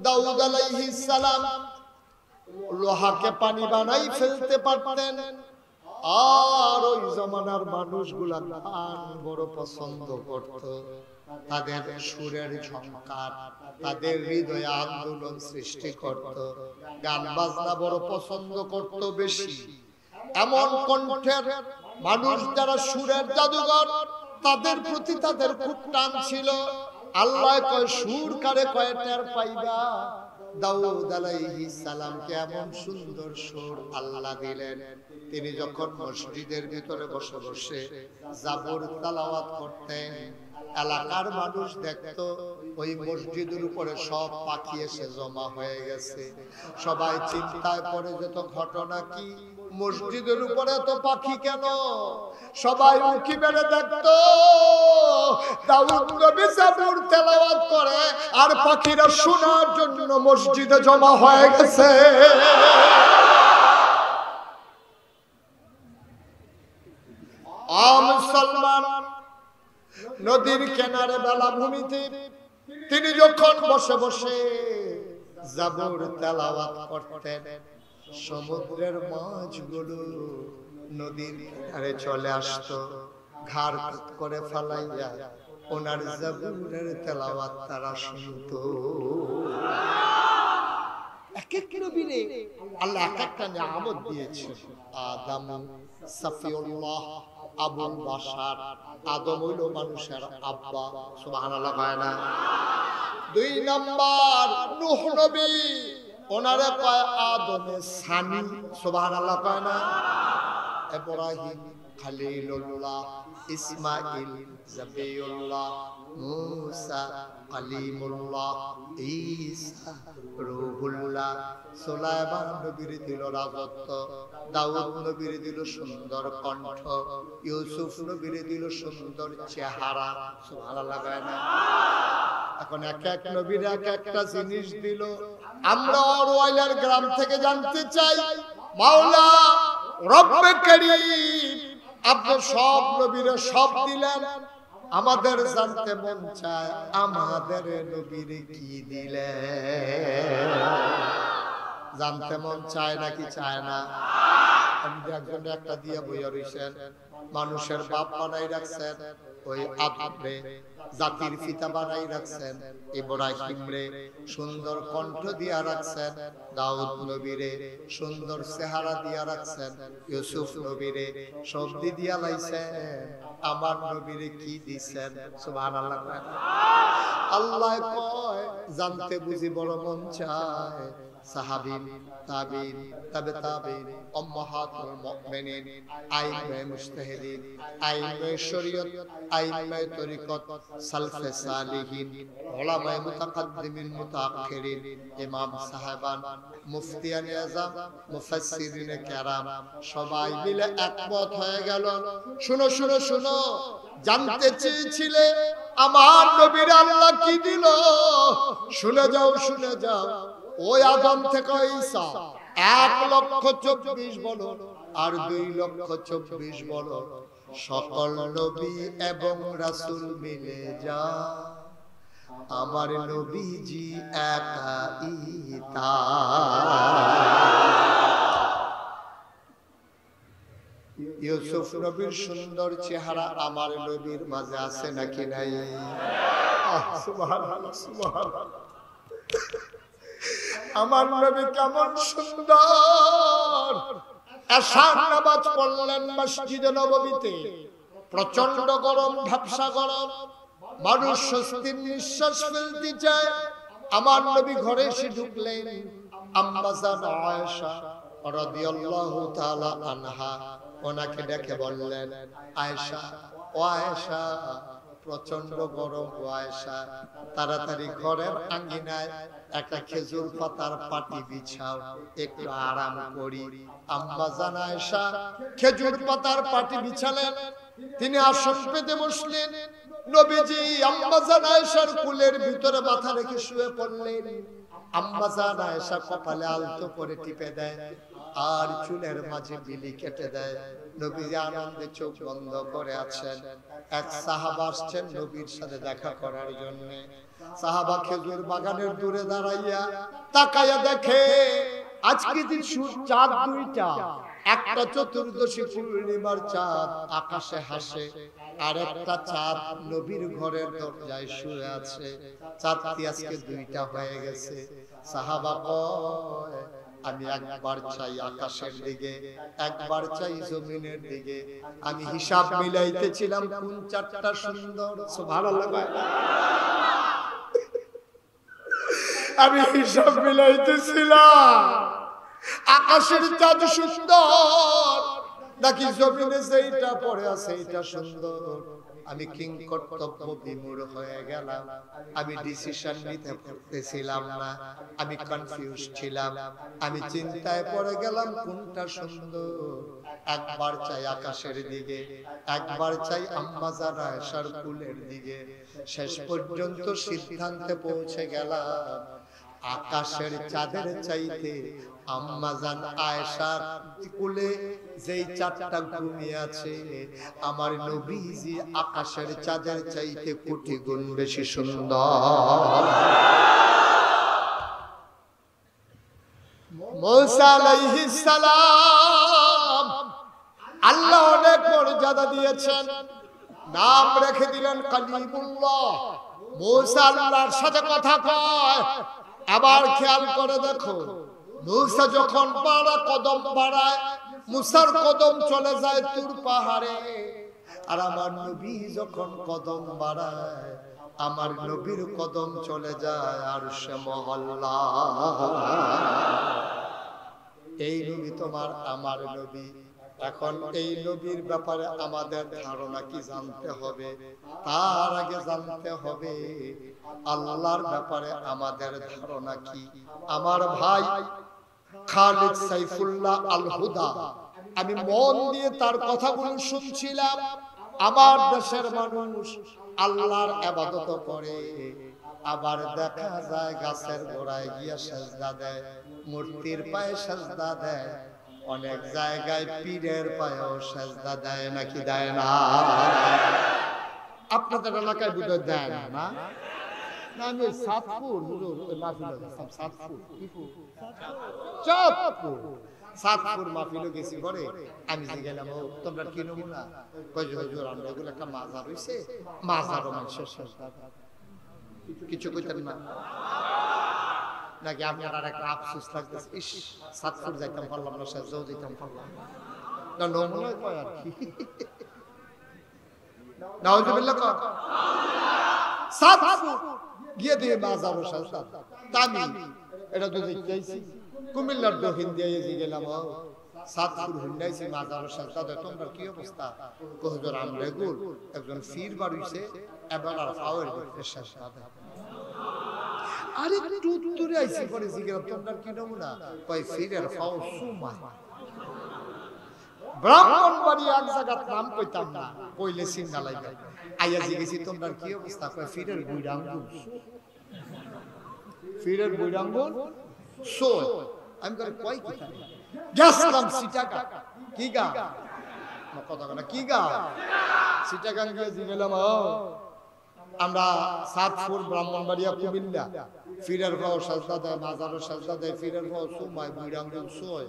দাউদ আলাইহিস সালাম লোহাকে পানি বানাই ফেলতে পারতেন। আর ওই জমানার মানুষগুলা গান বড় পছন্দ করত, তাদের সুরের ঝংকার তাদের হৃদয়ে আন্দোলন সৃষ্টি করত, গান বাজনা বড় পছন্দ করত বেশি। এমন কণ্ঠের মানুষ যারা সুরের জাদুঘর, তাদের প্রতি তাদের খুব টান ছিল। আল্লাহ কয় সুর কারে কয় টের পাইবা। দাউদ আলাইহিস সালামকে এমন সুন্দর সুর আল্লাহ দিলেন, তিনি যখন মসজিদের ভিতরে বসে বসে জাবুর তেলাওয়াত করতেন, এলাকার মানুষ দেখতো ওই মসজিদের উপরে সব পাখি এসে জমা হয়ে গেছে। সবাই চিন্তায় পড়ে যেত ঘটনা কি, মসজিদের উপরে তো পাখি কেন? সবাই উকি মেরে দেখতো দাউদ নবী জাবুর তেলাওয়াত করে আর পাখিরা শোনার জন্য মসজিদে জমা হয়ে গেছে। মুসলমান নদীর কিনারে বেলাভূমিতে তিনি যখন বসে বসে জাবুর তেলাওয়াত করতেন, সমুদ্রের মাছগুলো নদীর কিনারে চলে আসতো, ঘাড় করে ফালাইয়া ওনার জাবুরের তেলাওয়াত তারা শুনতো। এক এক নবীরে আল্লাহ এক একটা নিয়ামত দিয়েছেন। আদম সাফিউল্লাহ আবু বাশার, আদম হইল মানুষের আব্বা, সুবহানাল্লাহ কয় না? 2 নাম্বার নূহ নবী, ওনারে কয় আদমের সানি, সুবহানাল্লাহ কয় না? ইব্রাহিম খলিলুল্লাহ, ইসমাঈল জাবিউল্লাহ, মুসা কালিমুল্লাহ, ঈসা রূহুল্লাহ, সুলাইমান নবীর দিল রাজত্ব, দাউদ নবীর দিল সুন্দর কণ্ঠ, ইউসুফ নবীর দিল সুন্দর চেহারা, সুবহানাল্লাহ কয় না? এখন এক এক নবীর এক একটা জিনিস দিল। আমরা অরওয়াইলের গ্রাম থেকে জানতে চাই, মাওলা রব্বে কারীম আপনি সব নবীরে সব দিলেন, আমাদের জানতে মন চায় আমাদের নবীরে কি দিলেন? জানতে মন চায় নাকি চায় না? একজন একটা দিয়া বইয়া রইছেন, মানুষের বাপ বানাই রাখছেন, ওই আদমরে জাতির পিতা বানাই রাখছেন, ইব্রাহিম রে সুন্দর কণ্ঠ দিয়া রাখছেন, দাউদ নবীরে সুন্দর চেহারা দিয়া রাখছেন, ইউসুফ নবীরে শব্দ দিয়া লাইছেন, আমার নবীরে কি দিছেন? সুবহানাল্লাহ। আল্লাহ কয় জানতে বুঝি বড় মন চায়। সাহাবীন, তাবিন, তাবে তাবিন, উম্মাহাতুল মুমিনিন, আইম্মে মুজতাহিদিন, আইম্মে শরীয়ত, আইম্মে তরিকত, সালফে সালিহিন, উলামায়ে মুতাকাদ্দিমিন মুতাআখিরিন, ইমাম সাহেবান, মুফতিয়ানে আযম, মুফাসসিরিনে কেরাম সবাই মিলে একমত হয়ে গেল। শুনো শুনো শুনো, জানতে চেয়েছিলে আমার নবীর আল্লাহ কি দিল? শুনে যাও শুনে যাও। ওই আদম থেকে ঈসা 1,24,000 বলো আর 2,24,000 বলো, সকল নবী এবং রাসূল মিলে যা আমার নবীজি একাই তা। ইউসুফ নবীর সুন্দর চেহারা আমার নবীর মাঝে আছে নাকি নাই? সুবহানাল্লাহ সুবহানাল্লাহ। আমার নবী কেমন সুন্দর! এশার নামাজ পড়লেন মসজিদে নববীতে, প্রচন্ড গরম, ঝাপসা গরম, মানুষ স্বস্তির নিঃশ্বাস ফেলতে চায়। আমার নবী ঘরে এসে ঢুকলেন, আম্মা জান আয়েশা রাদিয়াল্লাহু তাআলা আনহা ওনাকে ডেকে বললেন, আয়েশা, ও আয়েশা, প্রচন্ড গরম, ও আয়েশা তাড়াতাড়ি ঘরের আঙ্গিনায় একটা খেজুর পাতার পাটি বিছাও, একটু আরাম করি। আম্মা জান আয়েশা খেজুর পাতার পাটি বিছালেন, তিনি আসন পেতে বসলেন। নবীজি আম্মা জান আয়েশার কোলের ভিতরে মাথা রেখে শুয়ে পড়লেন। আম্মা জান আয়েশা কপালে আলতো করে টিপে দেয় আর চুলের মাঝে বিলি কেটে দেয়। নবীজি আনন্দে চোখ বন্ধ করে আছেন। এক সাহাবা আসছেন নবীর সাথে দেখা করার জন্য। সাহাবা খেজুর বাগানের দূরে দাঁড়াইয়া তাকায়া দেখে আজকে যে চাঁদ দুইটা, একটা চতুর্দশী পূর্ণিমার চাঁদ আকাশে হাসে, আর একটা চাঁদ নবীর ঘরের দরজায় শুয়ে আছে। চাঁদটি আজকে দুইটা হয়ে গেছে। সাহাবা কয় আমি একবার চাই আকাশের দিকে, একবার চাই জমিনের দিকে। আমি হিসাব মিলাইতেছিলাম কোন চাঁদটা সুন্দর। সুবহানাল্লাহ। আমি হিসাব মিলাইতেছিলাম আকাশের চাঁদ সুন্দর নাকি জমিনে যেটা পড়ে আছে এটা সুন্দর। আমি কিং কর্তব্য বিমূঢ় হয়ে গেলাম। আমি ডিসিশন নিতে পারতেছিলাম না। আমি কনফিউজ ছিলাম। আমি চিন্তায় পড়ে গেলাম কোনটা সুন্দর। একবার চাই আকাশের দিকে, একবার চাই আম্মা জান আয়েশার কোলের দিকে। শেষ পর্যন্ত সিদ্ধান্তে পৌঁছে গেলাম আকাশের চাঁদের চাইতে আম্মা জান আয়েশার কোলে যেই চাঁদটা ঘুমিয়ে আছে আমার নবীজি আকাশের চাঁদের চাইতে কোটি গুণ বেশি সুন্দর। মুসা আলাইহিস সালাম আল্লাহ অনেক মর্যাদা দিয়েছেন, নাম রেখে দিলেন কালিমুল্লাহ। মুসা আল্লাহর সাথে কথা কয়। আবার খেয়াল করে দেখো, মুসা যখন কদম বাড়ায় মুসার কদম চলে যায় তুর পাহাড়ে, আর আমার নবী যখন কদম বাড়ায় আমার নবীর কদম চলে যায় আরশে মহল্লা। এই নবী তোমার আমার নবী। এখন এই নবীর ব্যাপারে আমাদের ধারণা কি জানতে হবে। তার আগে জানতে হবে আল্লাহর ব্যাপারে আমাদের ধারণা কি। আমার ভাই খালিদ সাইফুল্লাহ আল হুদা, আমি মন দিয়ে তার কথাগুলো শুনছিলাম। আমার দেশের মানুষ আল্লাহর ইবাদত করে, আবার দেখা যায় গাছের গোড়ায় গিয়ে সিজদা দেয়, মূর্তির পায়ে সিজদা দেয়, অনেক জায়গায় পীরের পায়েও সিজদা দেয় নাকি দেয় না? আপনাদের এলাকায় বুঝতে দেয় না? না, আমি সাতপুর সাতপুর মাহফিলে গেছি পরে আমি গেলাম, তোমরা কি নমুনা আমরা এগুলো একটা মাজার হইছে, মাজারও মানুষের কিছু কইতেন না নাকি? আপনার আর একটা আফসোস লাগতেছে, ইস সাতপুর যাইতাম পারলাম না, সেজও যাইতাম পারলাম না। নমুনা কয় আর কি, নাউজুবিল্লাহ কয় সাতপুর গিয়ে দিয়ে মাজার ও সাজদা তামি এটা তো দেখতেইছি। কুমিল্লার দক্ষিণ দিয়ে গেলাম, সাতপুর হুন্ডাইছি মাজার ও সাজদা দেয়। তোমরা কি অবস্থা? কহজোর আমরা গুল একজন ফির বাড়িছে এবার আর ফাওয়ার করতে সাজদা দেয়। আরে টুট দূরে আইছি পরে জিগেলাম তোমরা কি নমুনা? কয় ফিরের ফাও সুমা। ব্রাহ্মণবাড়ি এক জায়গার নাম কইতাম না, কইলে সিঙ্গা লাইবা। আইয়া জিগেছি তোমরা কি অবস্থা? কয় ফিরের বুইড়াঙ্গুল। ফিরের বুইড়াঙ্গুল সোয়। আমি কই কি গেছিলাম সিটাকা। কি গা কথা কথা কি গা সিটাকা গিয়ে জিগেলাম আমরা সাতপুর ব্রাহ্মণবাড়িয়া কুমিল্লা ফিরের ভাও সাজদা দেয়, মাজারও সাজদা দেয়, ফিরের ভাও সুমায় বুইড়াঙ্গুল সোয়।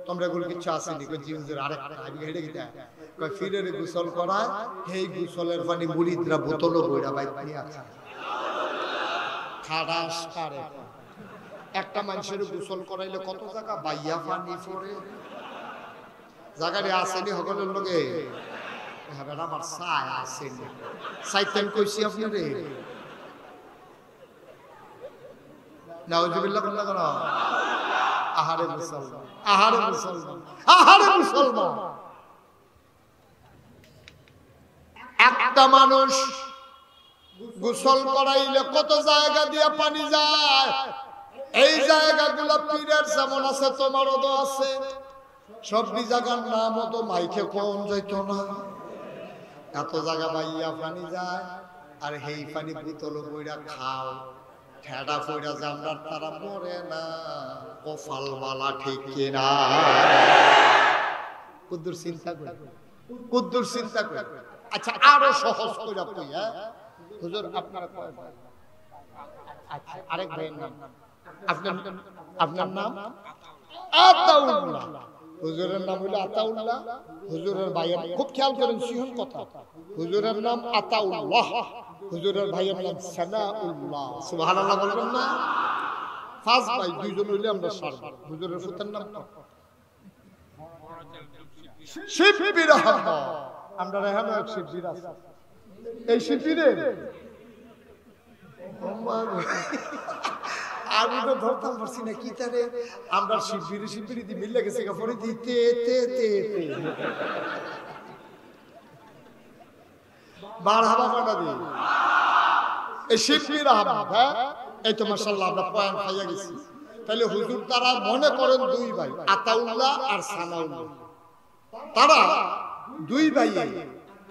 তোমরা এগুলো কিছু আসেনি? জীবনের আরেকটা হেঁটে গিয়ে কয় ফিরের গোসল করায়, সেই গোসলের পানি মুরিদরা বোতলও বইরা বাইক নিয়ে আছে। খাড়াস পারে একটা মানুষের গোসল করাইলে কত জায়গা বাইয়া পানি পড়ে। জায়গাটি আসেনি সকলের লোকে আমার চাই আসেনি সাইতেন কইছি আপনারে নাউজুবিল্লাহ বললা কেন? আহারে মুসলমান, আহারে মুসলমান, আহারে মুসলমান। একটা মানুষ গোসল করাইলে কত জায়গা দিয়ে পানি যায়। এই জায়গাগুলো পীরের যেমন আছে তোমারও তো আছে। সব জায়গার নামও তো মাইকে কোন যাইতো না। এত জায়গা বাইয়া পানি যায়, আর হেই পানি বোতল বইরা খাও ঠেডা ফইরা জামরার তারা মরে না কপাল বালা ঠিক কিনা কুদ্দুর চিন্তা করে আচ্ছা আরো সহজ কইরা কই হ্যাঁ হুজুর আপনারা কয় ভাই আচ্ছা আরেক ভাইয়ের নাম আপনার নাম আতাউল্লাহ হুজুরের নাম হলো আতাউল্লাহ হুজুরের ভাইয়ের খুব খেয়াল করেন সিহন কথা হুজুরের নাম আতাউল্লাহ হুজুরের ভাইয়ের নাম সানাউল্লাহ সুবহানাল্লাহ বলবেন না ফাজ ভাই দুইজন হইলে আমরা সারব হুজুরের ফুতের নাম শিববির আহমদ আমরা এখানে এক শিববির আছে এই শিববিরের আমি তো ধরতাম পারছি না কি তারে আমরা শিববিরি দিয়ে মিলে গেছে পরে দিতে বাড়াবা কাটা দিয়ে এই শিববির আহমদ হ্যাঁ এই তো মাশাআল্লাহ আমরা পয়েন্ট পাইয়া গেছি তাহলে হুজুর তারা মনে করেন দুই ভাই আতাউল্লাহ আর সানাউল্লাহ তারা দুই ভাই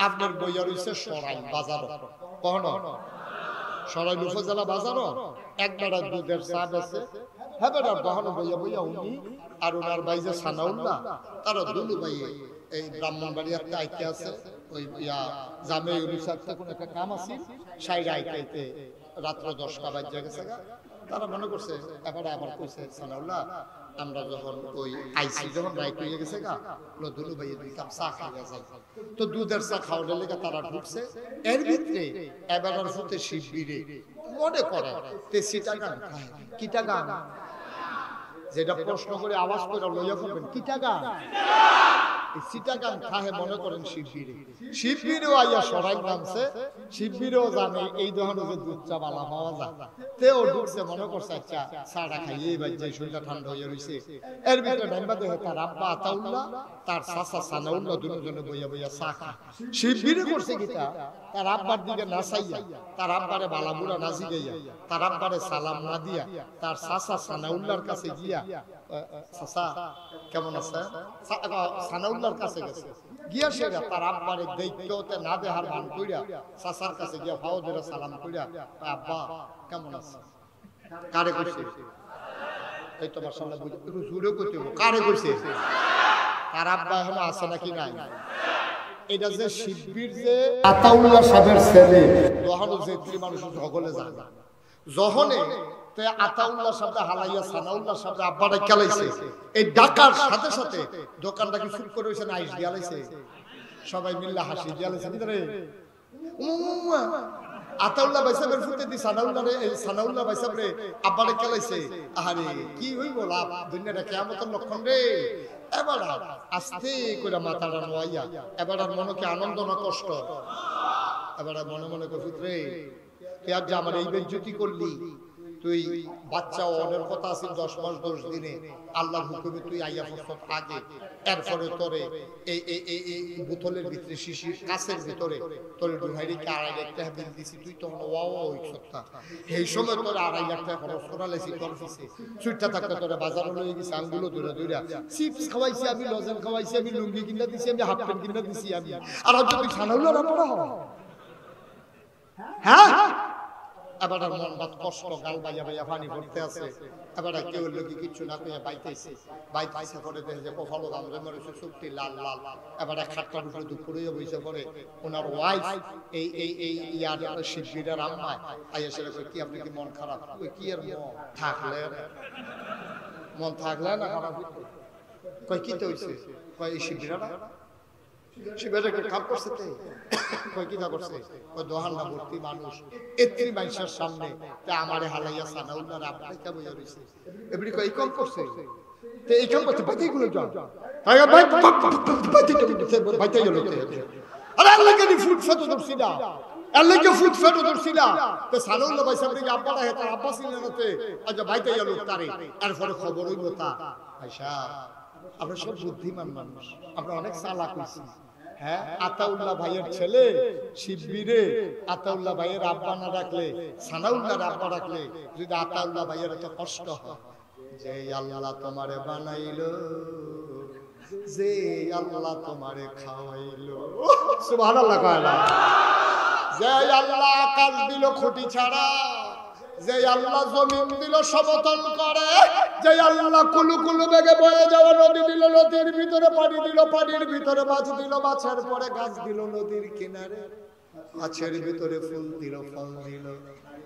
আপনার বইয়া রইছে সরাই বাজার কখন সরাই উপজেলা বাজার একবার দুধের চা বেছে হ্যাঁ বেটা কখনো বইয়া উনি আর ওনার ভাই যে সানাউল্লাহ তারা দুলু ভাই এই ব্রাহ্মণবাড়িয়াতে আইতে আছে ওই জামে অনুসারতে কোন একটা কাম আছে সাইডে আইতে রাত্র 10টা বাজে গেছে তারা মনে করছে এবারে আবার কইছে সানাউল্লাহ আমরা যখন ওই আইসি যখন রাইট হয়ে গেছে গা দুলু ভাই দুই কাপ চা খাওয়া যায় তো দুধের চা খাওয়ার লেগে তারা ঢুকছে এর ভিতরে এবারের ফুতে শিববিরে মনে করে 83 টাকা কি টাকা যেটা প্রশ্ন করে আওয়াজ করে লইয়া করবেন কি টাকা সিটাগান খাহে মনে করেন শিববিরেও আইয়া সরাই নামছে শিববিরেও জানে এই ধরনের যে দুধ চা বালা পাওয়া যায় তেও ঢুকছে মনে করছে আচ্ছা চাটা খাইয়ে এবার যে শরীরটা ঠান্ডা হয়ে রয়েছে এর ভিতরে নাম্বা দেখে তার আব্বা আতাউল্লাহ তার চাচা সানাউল্লাহ দুজনে বইয়া চা খায় শিববিরে করছে কিটা তার আব্বার দিকে না চাইয়া তার আব্বারে বালামুরা না জিগাইয়া তার আব্বারে সালাম না দিয়া তার চাচা সানাউল্লাহর কাছে গিয়া চাচা কেমন আছে সানাউল্লাহর কাছে গেছে গিয়া সেরা তার আব্বারে দেখতে না দেহার ভান কইরা চাচার কাছে গিয়া ফাও ধরে সালাম কইরা আব্বা কেমন আছে কারে কইছে এই তো মাশাআল্লাহ বুঝি একটু জোরে কইতে কারে কইছে তার আব্বা এখন আছে নাকি নাই এটা যে শিববির যে আতাউল্লাহ সাহেবের ছেলে যখন যে মানুষ সকলে যায় যখনে তে আতাউল্লাহ সাহেব হালাইয়া সানাউল্লাহ সাহেব আব্বাটা কেলাইছে এই ডাকার সাথে সাথে দোকানটা কি শুট করে হইছে না আইস দিয়ালাইছে সবাই মিল্লা হাসি দিয়ালাইছে ভিতরে আতাউল্লাহ ভাই সাহেবের ফুটে দি সানাউল্লাহ ভাই সাহেব রে আব্বাটা কেলাইছে আরে কি হইব লাভ দুনিয়াটা কিয়ামতের লক্ষণ রে এবার আস্তে করে মাথাটা নোয়াইয়া এবার মনে কি আনন্দ না কষ্ট এবার মনে মনে কই পুত্রে তুই আজ আমার এই বেজ্জতি করলি তুই বাচ্চা অনের কথা আছে 10 মাস 10 দিনে আল্লাহর হুকুমে তুই আইয়া ফসত আগে এরপরে তোরে এই বোতলের ভিতরে শিশির কাছের ভিতরে তোরে 2 টাকা একটা বিল দিছি তুই তো ওয়াও হইছতা এই সময় তোরে 2.5 লাখ টাকা খরচ করালেছি তোর পিছে সুইটটা থাকতে তোরে বাজারে লই গেছি আঙ্গুলো ধরে চিপস খাওয়াইছি আমি লজেন খাওয়াইছি আমি লুঙ্গি কিনা দিছি আমি হাফ প্যান্ট কিনা দিছি আমি আর তুই ছানাউলা না পড়া হ্যাঁ এবার মন বাত কষ্ট গাল বাইয়া পানি পড়তে আছে এবার কেউ লোকি কিছু না কইয়া বাইতেছে করে দেখে যে কপালো গামরে মরেছে সুক্তি লাল এবার খাটকার উপরে দুপুরে বইছে পরে ওনার ওয়াইফ এই ইয়ার শিববিরের আম্মা আইয়া সেটা কই কি আপনি কি মন খারাপ কই কি এর মন থাকলে না খারাপ কই কি তো হইছে কই এই শিববিরেরা শিববিরের কাম করছে তে কই কি না করছে কই দোহান্না ভর্তি মানুষ এত্রি মানুষের সামনে তে আমারে হালাইয়া সানাউল্লাহ আপনি কা বইয়া রইছে এবড়ি কই কম করছে তে এই কাম করতে বাকি গুলো যাও ভাই বাইতে গেল আরে আল্লাহ কে ফুট ফটো দর্শি না আল্লাহ কে ফুট ফটো দর্শি না তে সানাউল্লাহ ভাই সাহেব কে আব্বাটা হে তার আব্বা ছিলেন নাতে আজ বাইতে গেল তারে আর পরে খবর হইল তা আয়শা আমরা সব বুদ্ধিমান মানুষ আমরা অনেক চালাক হইছি হ্যাঁ আতাউল্লাহ ভাইয়ের ছেলে শিববিরে আতাউল্লাহ ভাইয়ের আব্বা না রাখলে সানাউল্লাহর আব্বা রাখলে যদি আতাউল্লাহ ভাইয়ের এত কষ্ট হয় যে আল্লাহ তোমারে বানাইলো যে আল্লাহ তোমারে খাওয়াইলো সুবহানাল্লাহ কয় না যে আল্লাহ আকাশ দিল খুঁটি ছাড়া, যে আল্লাহ জমিন দিল সমতল করে, যে আল্লাহ কুলু কুলু বেগে বয়ে যাওয়া নদী দিল, নদীর ভিতরে পানি দিল, পানির ভিতরে মাছ দিল, মাছের পরে গাছ দিল নদীর কিনারে, গাছের ভিতরে ফুল দিল, ফল দিল,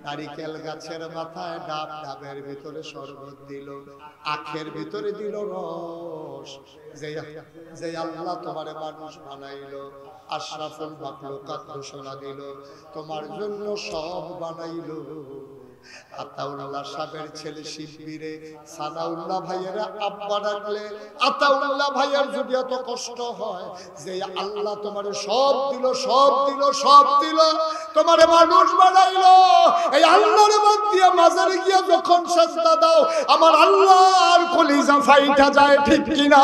নারিকেল গাছের মাথায় ডাব, ডাবের ভিতরে শরবত দিল, আখের ভিতরে দিল রস। যে আল্লাহ তোমার মানুষ বানাইলো, আশরাফুল মাখলুকাত ঘোষণা দিল তোমার জন্য সব বানাইলো। আতাউল্লাহ সাহেবের ছেলে শিববীরে সানাউল্লাহ ভাইয়েরা আব্বা ডাকলে আতাউল্লাহ ভাইয়ের যদি এত কষ্ট হয়, যে আল্লাহ তোমারে সব দিল, সব দিল, সব দিল, তোমারে মানুষ বানাইলো, এই আল্লাহর বাদ দিয়ে মাজারে গিয়ে যখন সাজদা দাও, আমার আল্লাহর কলিজা ফাইটা যায়, ঠিক কিনা?